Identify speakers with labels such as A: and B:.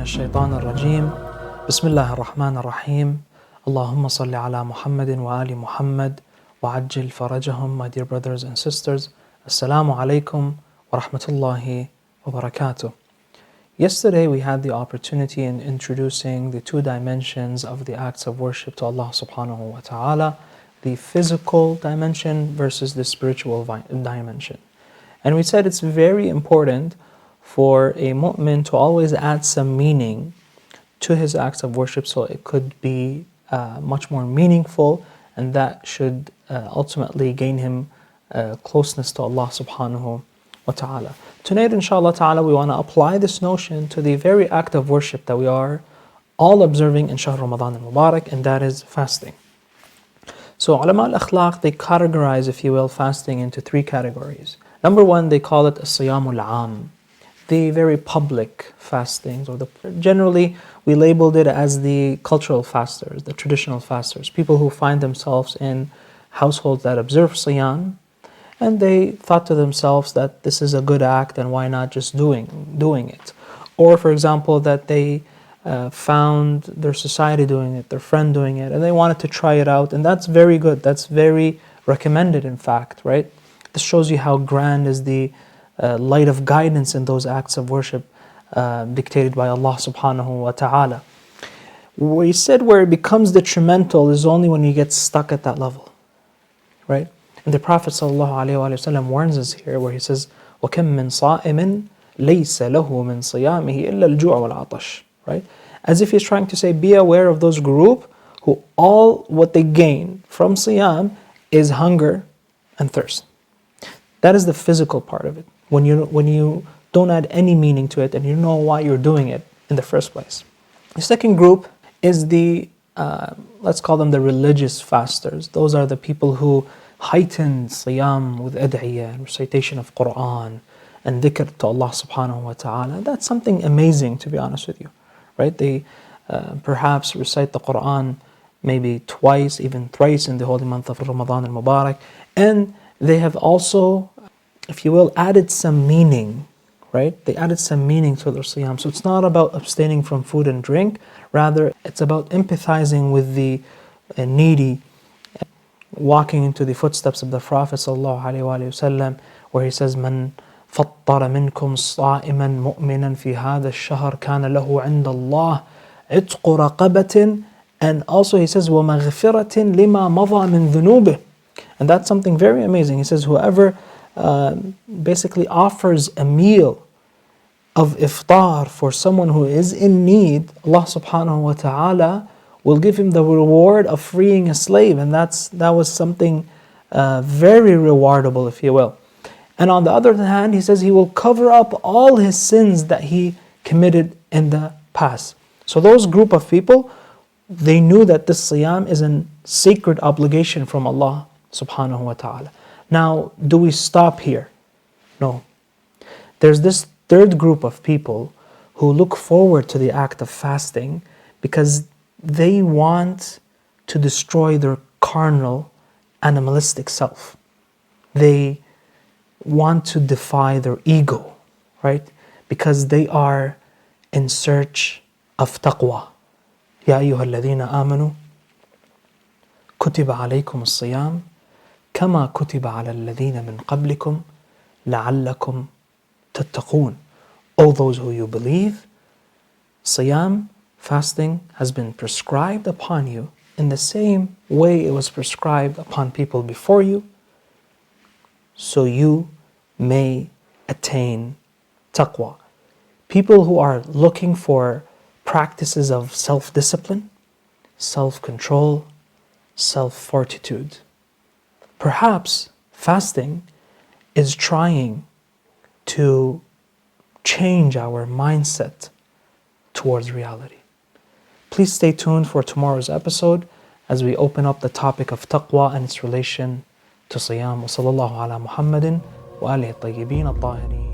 A: الشيطان الرجيم بسم الله الرحمن الرحيم اللهم صل على محمد وآل محمد وعجل فرجهم. My dear brothers and sisters, Assalamu alaikum wa rahmatullahi wa barakatuh. Yesterday we had the opportunity in introducing the two dimensions of the acts of worship to Allah subhanahu wa ta'ala, the physical dimension versus the spiritual dimension. And we said it's very important for a mu'min to always add some meaning to his acts of worship so it could be much more meaningful, and that should ultimately gain him closeness to Allah subhanahu wa ta'ala. Tonight, inshallah ta'ala, we want to apply this notion to the very act of worship that we are all observing in Shahr Ramadan al-Mubarak, and that is fasting. So ulama al-akhlaq, they categorize, if you will, fasting into three categories. Number one, they call it as-siyamul aam, the very public fastings, or generally we labeled it as the cultural fasters, the traditional fasters, people who find themselves in households that observe siyam, and they thought to themselves that this is a good act and why not just doing it. Or for example, that they found their society doing it, their friend doing it, and they wanted to try it out, and that's very good, that's very recommended in fact, right? This shows you how grand is the light of guidance in those acts of worship dictated by Allah subhanahu wa ta'ala. We said where it becomes detrimental is only when you get stuck at that level, right? And the Prophet sallallahu alaihi wasallam warns us here where he says, وَكَمْ مِنْ صَائِمٍ لَيْسَ لَهُ مِنْ صِيَامِهِ إِلَّا الْجُوعَ وَالْعَطَشِ, right? As if he's trying to say, be aware of those group who all what they gain from siyam is hunger and thirst. That is the physical part of it. When you don't add any meaning to it and you know why you're doing it in the first place. The second group is the, let's call them the religious fasters. Those are the people who heighten siyam with ad'iyah and recitation of Quran and dhikr to Allah subhanahu wa ta'ala. That's something amazing, to be honest with you, right? They perhaps recite the Quran maybe twice, even thrice in the holy month of Ramadan al-Mubarak, and they have also, if you will, added some meaning, right? They added some meaning to their siyam. So it's not about abstaining from food and drink, rather it's about empathizing with the needy, walking into the footsteps of the Prophet sallallahu alaihi wasallam, where he says, "Man fattara minkum sa'iman mu'minan fi hadha ash-shahr kana lahu 'inda Allah 'itqu raqabatin," and also he says, "وَمَغْفِرَةٍ لِمَا مَضَى مِنْ ذُنُوبِهِ." And that's something very amazing. He says, whoever basically offers a meal of iftar for someone who is in need, Allah subhanahu wa ta'ala will give him the reward of freeing a slave, and that was something very rewardable, if you will. And on the other hand, he says he will cover up all his sins that he committed in the past. So those group of people, they knew that this siyam is a sacred obligation from Allah subhanahu wa ta'ala. Now, do we stop here? No. There's this third group of people who look forward to the act of fasting because they want to destroy their carnal, animalistic self. They want to defy their ego, right? Because they are in search of taqwa. يا أيها الذين آمنوا كتب عليكم الصيام كما كتب على الذين من قبلكم لعلكم تتقون. O those who you believe, siyam, fasting, has been prescribed upon you in the same way it was prescribed upon people before you, so you may attain taqwa. People who are looking for practices of self-discipline, self-control, self-fortitude. Perhaps fasting is trying to change our mindset towards reality. Please stay tuned for tomorrow's episode as we open up the topic of taqwa and its relation to siyam. Wa sallallahu ala Muhammadin wa alihi at-tayyibin at-tahirin.